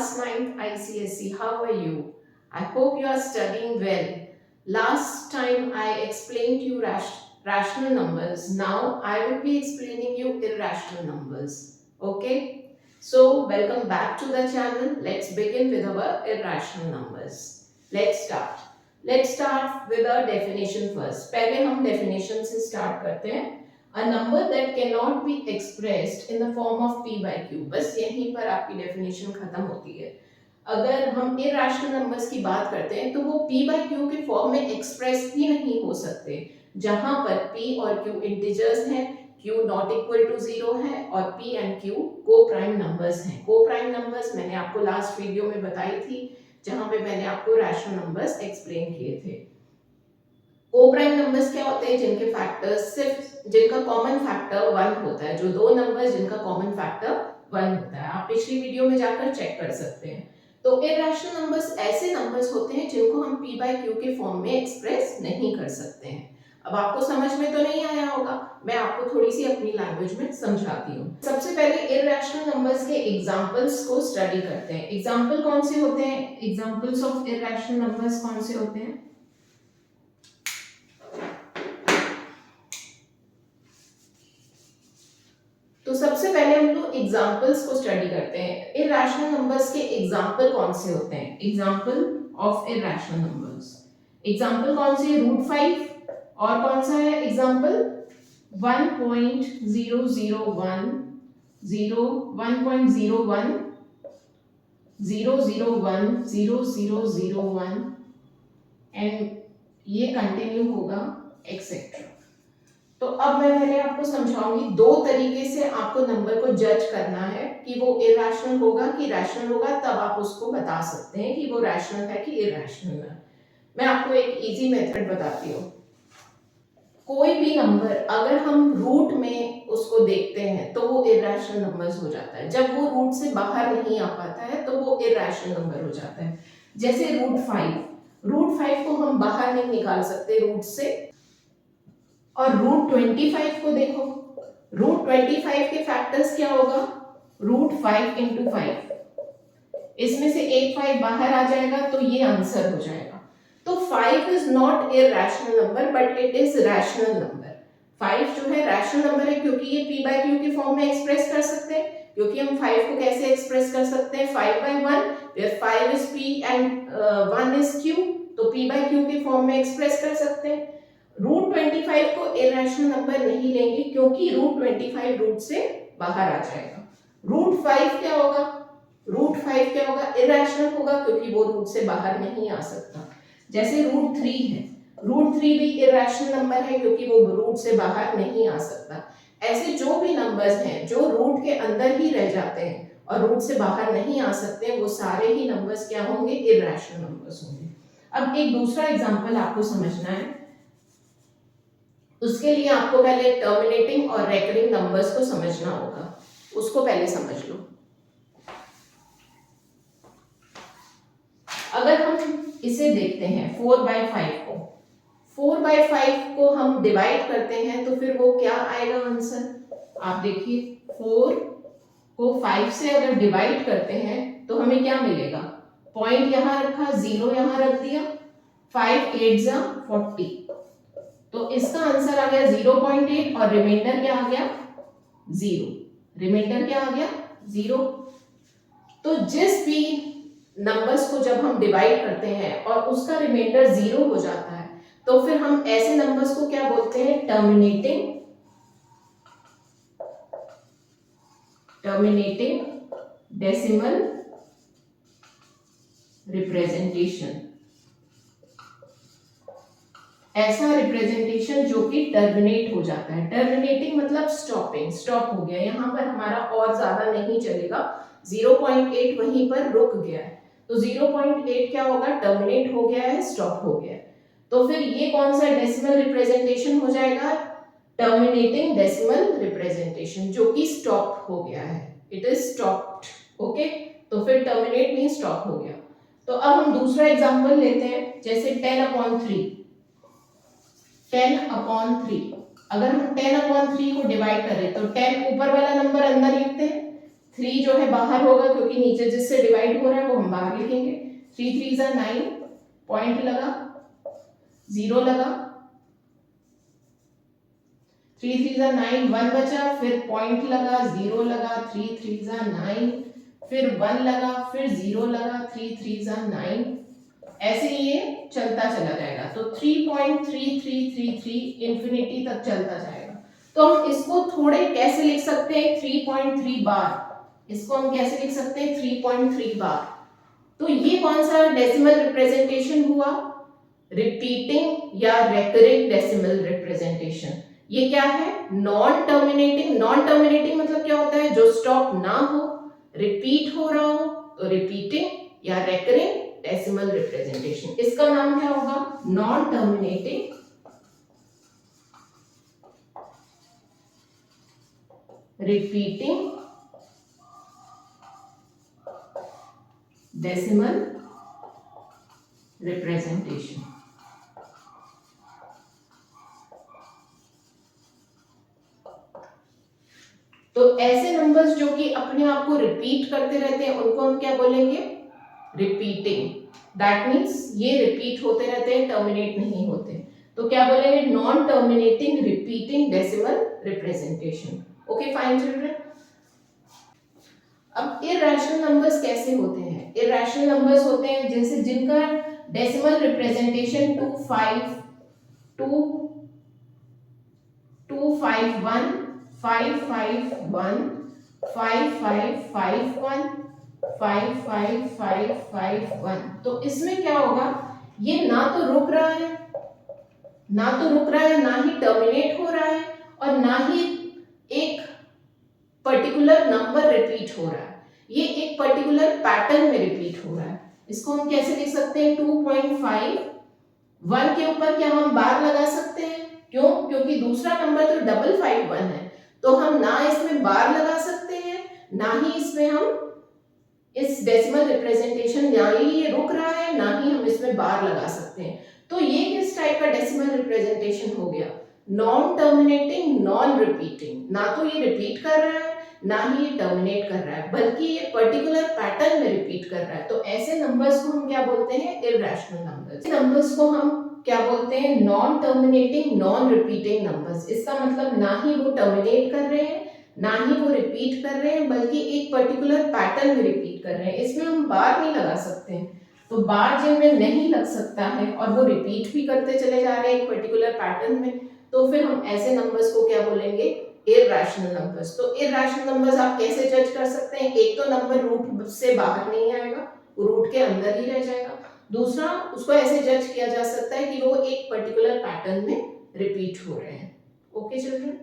class 9th ICSE. How are you? I hope you are studying well. Last time I explained you rational numbers. Now I will be explaining you irrational numbers. Okay? So welcome back to the channel. Let's begin with our irrational numbers. Let's start. Let's start with a definition first. पहले हम definition से start करते हैं. A number that cannot be expressed in the form of p by q. बस यहीं पर आपकी definition खत्म होती है. अगर हम इरेशनल नंबर्स की बात करते हैं तो वो p by q के फॉर्म में एक्सप्रेस ही नहीं हो सकते. जहां पर p और q इंटीजर्स हैं, q नॉट इक्वल टू 0 है और p एंड q को प्राइम नंबर्स हैं. को प्राइम नंबर्स मैंने आपको लास्ट वीडियो में बताई थी, जहां पे मैंने आपको रैशनल नंबर्स एक्सप्लेन किए थे. को प्राइम नंबर्स क्या होते हैं? जिनके फैक्टर्स सिर्फ जिनका कॉमन फैक्टर 1 होता है. जो दो नंबर्स जिनका कॉमन फैक्टर 1 होता है. आप पिछली वीडियो में जाकर चेक कर सकते हैं. तो इरेशनल नंबर्स ऐसे नंबर्स होते हैं जिनको हम p by q के फॉर्म में एक्सप्रेस नहीं कर सकते हैं. अब आपको समझ में तो नहीं आया होगा, मैं आपको थोड़ी सी अपनी लैंग्वेज में समझाती हूँ. सबसे पहले इरेशनल नंबर्स के एग्जांपल्स को स्टडी करते हैं. एग्जांपल कौन से होते हैं? एग्जांपल्स ऑफ इरेशनल नंबर्स कौन से होते हैं? तो सबसे पहले हम लोग एग्जांपल्स को स्टडी करते हैं. इरेशनल नंबर्स के एग्जांपल कौन से होते हैं? Example of irrational numbers. Example कौन से? √5 और कौन सा है एग्जांपल? 1.001 0 1.01 001 0001 एंड ये कंटिन्यू होगा एक्सेट्रा. तो अब मैं पहले आपको समझाऊंगी. दो तरीके से आपको नंबर को जज करना है कि वो इरेशनल होगा कि रैशनल होगा. तब आप उसको बता सकते हैं कि वो रैशनल है कि इरेशनल है. मैं आपको एक इजी मेथड बताती हूँ. कोई भी नंबर अगर हम रूट में उसको देखते हैं तो वो इरेशनल नंबर्स हो जाता है. जब वो रूट से बाहर नहीं आ पाता है तो वो इरेशनल नंबर हो जाता है. जैसे √5 को हम बाहर नहीं निकाल सकते रूट से. और √25 को देखो. √25 के फैक्टर्स क्या होगा? √5 into 5. इसमें से एक 5 बाहर आ जाएगा तो ये आंसर हो जाएगा. तो 5 is not irrational number but it is rational number. 5 जो है रैशनल नंबर है क्योंकि ये p by q के फॉर्म में एक्सप्रेस कर सकते हैं. क्योंकि हम 5 को कैसे एक्सप्रेस कर सकते हैं? 5/1 where 5 is p and 1 is q. तो p by q के फॉर्म में एक्सप्रेस कर सकते हैं. √25 को इरेशनल नंबर नहीं लेंगे क्योंकि √25 रूट से बाहर आ जाएगा. √5 क्या होगा? इरेशनल होगा क्योंकि वो रूट से बाहर नहीं आ सकता. जैसे √3 है. √3 भी इरेशनल नंबर है क्योंकि वो रूट से बाहर नहीं आ सकता. ऐसे जो भी नंबर्स हैं जो रूट के अंदर ही रह जाते हैं और रूट से बाहर नहीं आ सकते, वो सारे ही नंबर्स क्या होंगे? इरेशनल नंबर्स होंगे. अब एक दूसरा एग्जांपल आपको समझना है. उसके लिए आपको पहले टर्मिनेटिंग और रेकरिंग नंबर्स को समझना होगा. उसको पहले समझ लो. अगर हम इसे देखते हैं 4/5 को, 4/5 को हम डिवाइड करते हैं तो फिर वो क्या आएगा आंसर? आप देखिए 4 को 5 से अगर डिवाइड करते हैं तो हमें क्या मिलेगा? पॉइंट यहां रखा, 0 यहां रख दिया, 5 8 जा 40. तो इसका आंसर आ गया 0.8 और रिमाइंडर क्या आ गया? 0. रिमाइंडर क्या आ गया? 0. तो जिस भी नंबर्स को जब हम डिवाइड करते हैं और उसका रिमाइंडर 0 हो जाता है तो फिर हम ऐसे नंबर्स को क्या बोलते हैं? Terminating decimal representation. ऐसा रिप्रेजेंटेशन जो कि टर्मिनेट हो जाता है. टर्मिनेटिंग मतलब स्टॉपिंग, स्टॉप हो गया. यहाँ पर हमारा और ज्यादा नहीं चलेगा. 0.8 वहीं पर रुक गया है. तो 0.8 क्या होगा? टर्मिनेट हो गया है, स्टॉप हो गया है. तो फिर ये कौन सा डेसिमल रिप्रेजेंटेशन हो जाएगा? टर्मिनेटिंग डेसिमल रिप्रेजेंटेशन, जो कि स्टॉप हो गया है. It is stopped. ओके, तो फिर टर्मिनेट मीन स्टॉप हो गया. तो अब हम दूसरा एग्जांपल लेते हैं. जैसे 10/3. 10/3 अगर हम 10/3 को डिवाइड करें तो 10 ऊपर वाला नंबर अंदर लिखते हैं, 3 जो है बाहर होगा क्योंकि नीचे जिससे डिवाइड हो रहा है वो हम बाहर लिखेंगे। 3 3 जा 9, पॉइंट लगा, 0 लगा, 3 3 जा 9, 1 बचा, फिर पॉइंट लगा, 0 लगा, 3 3 जा 9, फिर 1 लगा, फिर 0 लगा, 3 3 जा 9, ऐसे ये चलता चला जाएगा। तो 3.3333 इंफिनिटी तक चलता जाएगा। तो हम इसको थोड़े कैसे लिख सकते हैं, 3.3 बार, इसको हम कैसे लिख सकते हैं, 3.3 बार। तो ये कौन सा डेसिमल रिप्रेजेंटेशन हुआ, रिपीटिंग या रेकरिंग डेसिमल रिप्रेजेंटेशन। ये क्या है, नॉन टर्मिनेटिंग। नॉन टर्मिनेटिंग मतलब क्या होता है, जो स्टॉप ना हो, रिपीट हो रहा हो, तो रिपीटिंग या रेकरिंग डेसिमल रिप्रेजेंटेशन। इसका नाम क्या होगा, non terminating repeating decimal representation. तो ऐसे नंबर्स जो कि अपने आप को रिपीट करते रहते हैं उनको हम क्या बोलेंगे, रिपीटिंग। दैट मीन्स ये रिपीट होते रहते हैं, टर्मिनेट नहीं होते। तो क्या बोलेंगे, non terminating repeating decimal representation. Okay fine children. अब इरैशनल नंबर्स कैसे होते हैं, इरैशनल नंबर्स होते हैं जैसे जिनका डेसिमल रिप्रेजेंटेशन 2 5 2 2 5 1 5 5 1 5 5 5 1 5 5 5 5 1। तो इसमें क्या होगा, ये ना तो रुक रहा है, ना तो रुक रहा है, ना ही टर्मिनेट हो रहा है, और ना ही एक पर्टिकुलर नंबर रिपीट हो रहा है, ये एक पर्टिकुलर पैटर्न में रिपीट हो रहा है। इसको हम कैसे लिख सकते हैं, 2.5 1 के ऊपर क्या हम बार लगा सकते हैं, क्यों, क्योंकि दूसरा नंबर तो 551 है, तो हम ना इसमें बार लगा सकते हैं, ना ही इसमें हम इस डेसिमल रिप्रेजेंटेशन, ना ही ये रुक रहा है, ना ही हम इसमें बार लगा सकते हैं। तो ये किस टाइप का डेसिमल रिप्रेजेंटेशन हो गया, नॉन टर्मिनेटिंग नॉन रिपीटिंग। ना तो ये रिपीट कर रहा है, ना ही ये टर्मिनेट कर रहा है, बल्कि ये पर्टिकुलर पैटर्न में रिपीट कर रहा है। तो ऐसे नंबर्स को हम क्या बोलते हैं, इरैशनल नंबर्स। नंबर्स को हम क्या बोलते हैं, non terminating non repeating numbers. इसका मतलब ना ही वो टर्मिनेट कर रहे हैं, ना ही वो रिपीट कर रहे हैं, बल्कि एक पर्टिकुलर पैटर्न में रिपीट कर रहे हैं। इसमें हम बार नहीं लगा सकते हैं, तो बार जिनमें नहीं लग सकता है और वो रिपीट भी करते चले जा रहे हैं एक पर्टिकुलर पैटर्न में, तो फिर हम ऐसे नंबर्स को क्या बोलेंगे, इरैशनल नंबर्स। तो इरैशनल नंबर्स आप कैसे जज कर सकते हैं, एक तो नंबर रूट से बाहर नहीं आएगा, रूट के अंदर ही रह जाएगा। दूसरा, उसको ऐसे जज किया जा सकता है कि वो एक पर्टिकुलर पैटर्न में रिपीट हो रहे हैं। Okay children.